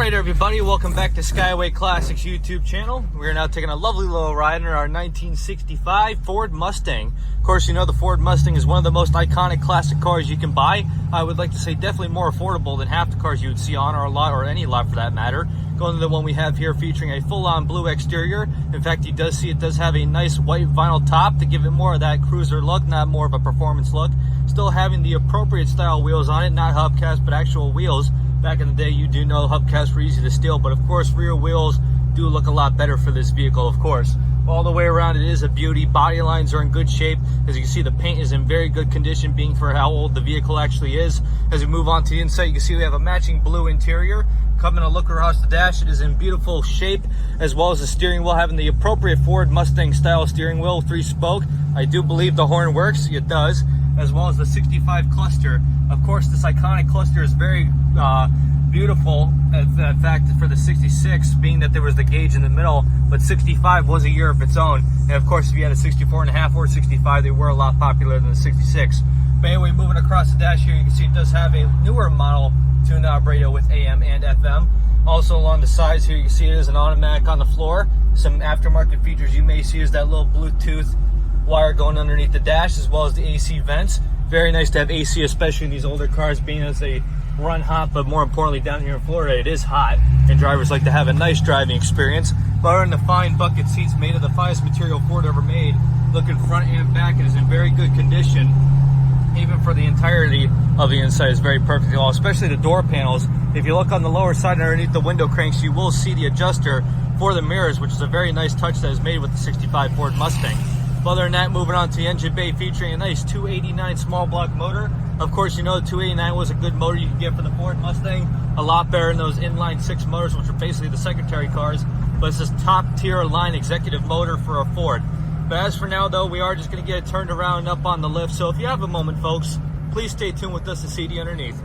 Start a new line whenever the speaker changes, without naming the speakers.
Alright everybody, welcome back to Skyway Classics YouTube channel. We are now taking a lovely little ride in our 1965 Ford Mustang. Of course, you know the Ford Mustang is one of the most iconic classic cars you can buy. I would like to say definitely more affordable than half the cars you would see on our lot, or any lot for that matter. Going to the one we have here featuring a full-on blue exterior. In fact, you does see it does have a nice white vinyl top to give it more of that cruiser look, not more of a performance look. Still having the appropriate style wheels on it, not hubcaps but actual wheels. Back in the day, you do know hubcaps were easy to steal, but of course rear wheels do look a lot better for this vehicle, of course. All the way around, it is a beauty. Body lines are in good shape. As you can see, the paint is in very good condition, being for how old the vehicle actually is. As we move on to the inside, you can see we have a matching blue interior. Coming a look across the dash, it is in beautiful shape, as well as the steering wheel having the appropriate Ford Mustang style steering wheel, 3-spoke. I do believe the horn works, it does, as well as the 65 cluster. Of course, this iconic cluster is very beautiful. In fact, for the 66, being that there was the gauge in the middle, but 65 was a year of its own. And of course, if you had a 64.5 or 65, they were a lot popular than the 66. But anyway, moving across the dash here, you can see it does have a newer model tune-knob radio with AM and FM. Also along the sides here, you can see it is an automatic on the floor. Some aftermarket features you may see is that little Bluetooth wire going underneath the dash, as well as the AC vents. Very nice to have AC, especially in these older cars, being as they run hot, but more importantly down here in Florida it is hot and drivers like to have a nice driving experience. But we're in the fine bucket seats made of the finest material Ford ever made. Looking front and back, it is in very good condition. Even for the entirety of the inside is very perfect, especially the door panels. If you look on the lower side and underneath the window cranks, you will see the adjuster for the mirrors, which is a very nice touch that is made with the 65 Ford Mustang. Other than that, moving on to the engine bay, featuring a nice 289 small block motor. Of course, you know the 289 was a good motor you could get for the Ford Mustang. A lot better than those inline 6 motors, which are basically the secretary cars. But it's this top tier line executive motor for a Ford. But as for now, though, we are just going to get it turned around and up on the lift. So if you have a moment, folks, please stay tuned with us to see the underneath.